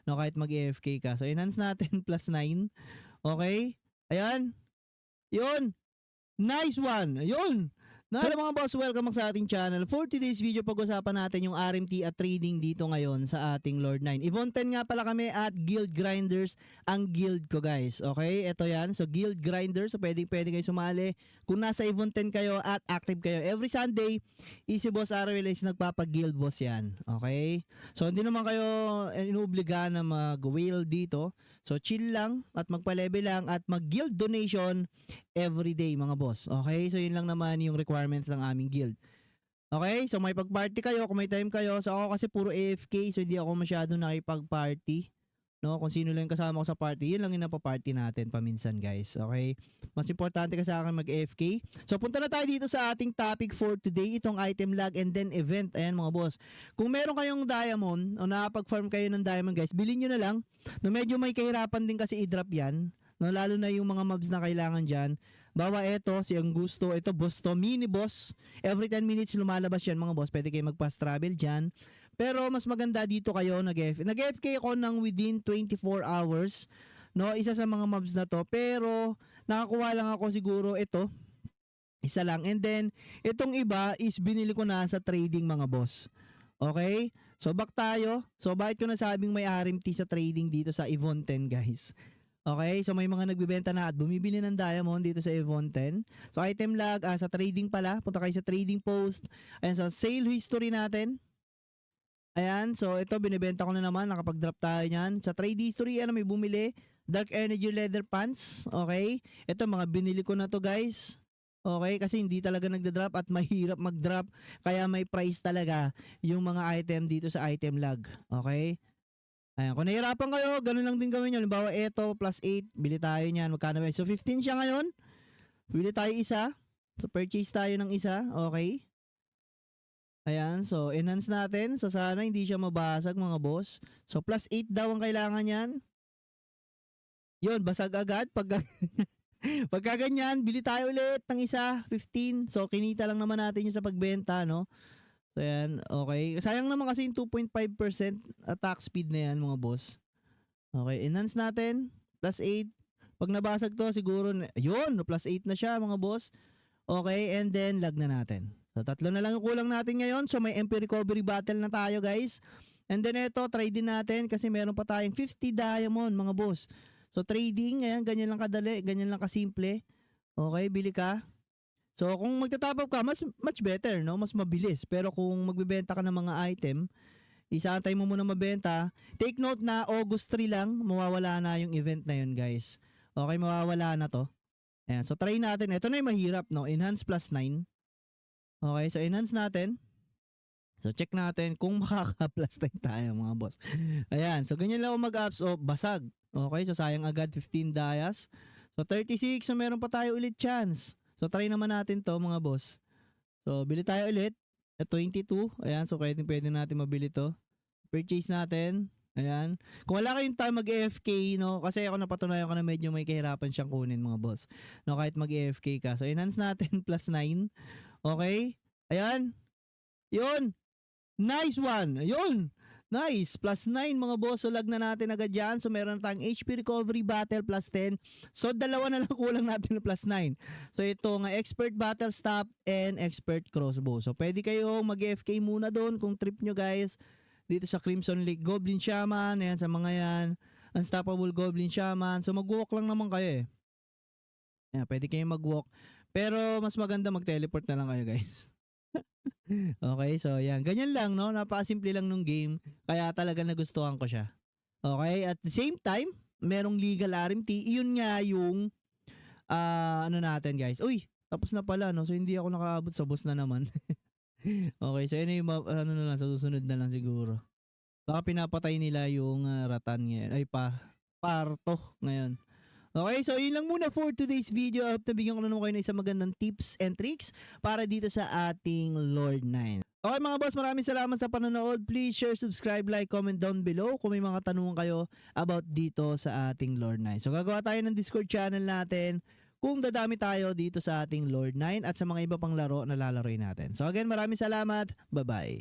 no, kahit mag-AFK ka. So enhance natin +9. Okay? Ayan. Yun. Nice one! Ayun! Hello mga boss, welcome back sa ating channel. For today's video, pag-usapan natin yung RMT at trading dito ngayon sa ating Lord 9. Event 10 nga pala kami at Guild Grinders ang guild ko guys. Okay, ito yan. So Guild Grinders, so pwede kayo sumali. Kung nasa Event 10 kayo at active kayo. Every Sunday, Easy Boss RL is nagpapag-guild boss yan. Okay? So hindi naman kayo inuobliga na mag-whale dito. So chill lang at magpa-level lang at mag-guild donation everyday mga boss. Okay? So yun lang naman yung requirements ng aming guild. Okay? So may pag-party kayo kung may time kayo. So ako kasi puro AFK so hindi ako masyado nakipag-party. No, kung sino lang kasama ko sa party, yun lang yung napaparty natin paminsan guys. Okay? Mas importante kasi sa akin mag-AFK. So punta na tayo dito sa ating topic for today, itong item lag and then event. Ayan mga boss. Kung meron kayong diamond o nakapag-farm kayo ng diamond guys, bilhin nyo na lang. No, medyo may kahirapan din kasi i-drop yan. No, lalo na yung mga mobs na kailangan dyan. Bawa ito, si Angusto, ito boss to, mini boss. Every 10 minutes lumalabas yan mga boss. Pwede kayo mag-fast travel dyan. Pero mas maganda dito kayo nag-AFK ako ng within 24 hours. No, isa sa mga mobs na to. Pero nakakuha lang ako siguro ito. Isa lang. And then itong iba is binili ko na sa trading mga boss. Okay? So back tayo. So bakit ko nasabing may RMT sa trading dito sa Event 10 guys? Okay, so may mga nagbibenta na at bumibili ng diamond dito sa Event 10. So item lag sa trading pala. Punta kayo sa trading post. Ayan, so sale history natin. Ayan, so ito binibenta ko na naman, nakapag-drop tayo niyan. Sa trade history, ano may bumili? Dark Energy Leather Pants, okay? Ito mga binili ko na to guys. Okay, kasi hindi talaga nagda-drop at mahirap mag-drop. Kaya may price talaga yung mga item dito sa item lag. Okay? Ayan, kung nahirapan kayo, ganun lang din gawin nyo. Halimbawa, ito, +8, bili tayo niyan. Magkano ba? So 15 siya ngayon. Bili tayo isa. So purchase tayo ng isa, okay? Ayan, so enhance natin. So sana hindi siya mabasag mga boss. So +8 daw ang kailangan yan. Yun, basag agad. Pagka ganyan, bili tayo ulit ng isa, 15. So kinita lang naman natin yung sa pagbenta, no? So ayan, okay. Sayang naman kasi yung 2.5% attack speed na yan mga boss. Okay, enhance natin. +8. Pag nabasag to, siguro, yun, +8 na siya mga boss. Okay, and then lag na natin. So tatlo na lang yung kulang natin ngayon. So may MP recovery battle na tayo guys. And then ito, try din natin kasi meron pa tayong 50 diamond mga boss. So trading, ayan, ganyan lang kadali, ganyan lang kasimple. Okay, bili ka. So kung magta-top up ka, much better, no? Mas mabilis. Pero kung magbebenta ka ng mga item, isaantay mo muna mabenta. Take note na August 3 lang, mawawala na yung event na yun guys. Okay, mawawala na to. Ayan, so try natin. Ito na yung mahirap, no? Enhance +9. Okay, so enhance natin. So check natin kung makaka-+9 tayo mga boss. Ayan, so ganyan lang mag-ups o basag. Okay, so sayang agad 15 dias. So 36, so meron pa tayo ulit chance. So try naman natin to mga boss. So bili tayo ulit. At 22, ayan, so pwede natin mabili to. Purchase natin. Ayan. Kung wala kayong time mag-AFK, no, kasi ako napatunayan ko na medyo may kahirapan siyang kunin mga boss. No, kahit mag-AFK ka. So enhance natin +9. Okay? Ayan. Yun. Nice one. Yun. Nice. +9 mga boss. So lag na natin agad dyan. So meron tayong HP recovery battle +10. So dalawa na lang kulang natin na +9. So ito nga expert battle stop and expert crossbow. So pwede kayong mag-AFK muna doon kung trip nyo guys. Dito sa Crimson Lake Goblin Shaman. Ayan sa mga yan. Unstoppable Goblin Shaman. So mag-walk lang naman kayo eh. Ayan, pwede kayong mag-walk. Pero mas maganda mag-teleport na lang kayo guys. Okay, so yan. Ganyan lang, no? Napakasimple lang nung game. Kaya talaga nagustuhan ko siya. Okay, at the same time, merong legal RMT. Iyon nga yung ano natin guys. Uy, tapos na pala, no? So hindi ako nakaabot sa boss na naman. Okay, so yun yung ano na lang, sa susunod na lang siguro. Baka pinapatay nila yung ratan ngayon. Ay, parto ngayon. Okay, so yun lang muna for today's video. I hope nabigyan ko na naman kayo ng isang magandang tips and tricks para dito sa ating Lord 9. Okay mga boss, maraming salamat sa panonood. Please share, subscribe, like, comment down below kung may mga tanong kayo about dito sa ating Lord 9. So gagawa tayo ng Discord channel natin kung dadami tayo dito sa ating Lord 9 at sa mga iba pang laro na lalaroin natin. So again, maraming salamat. Bye-bye.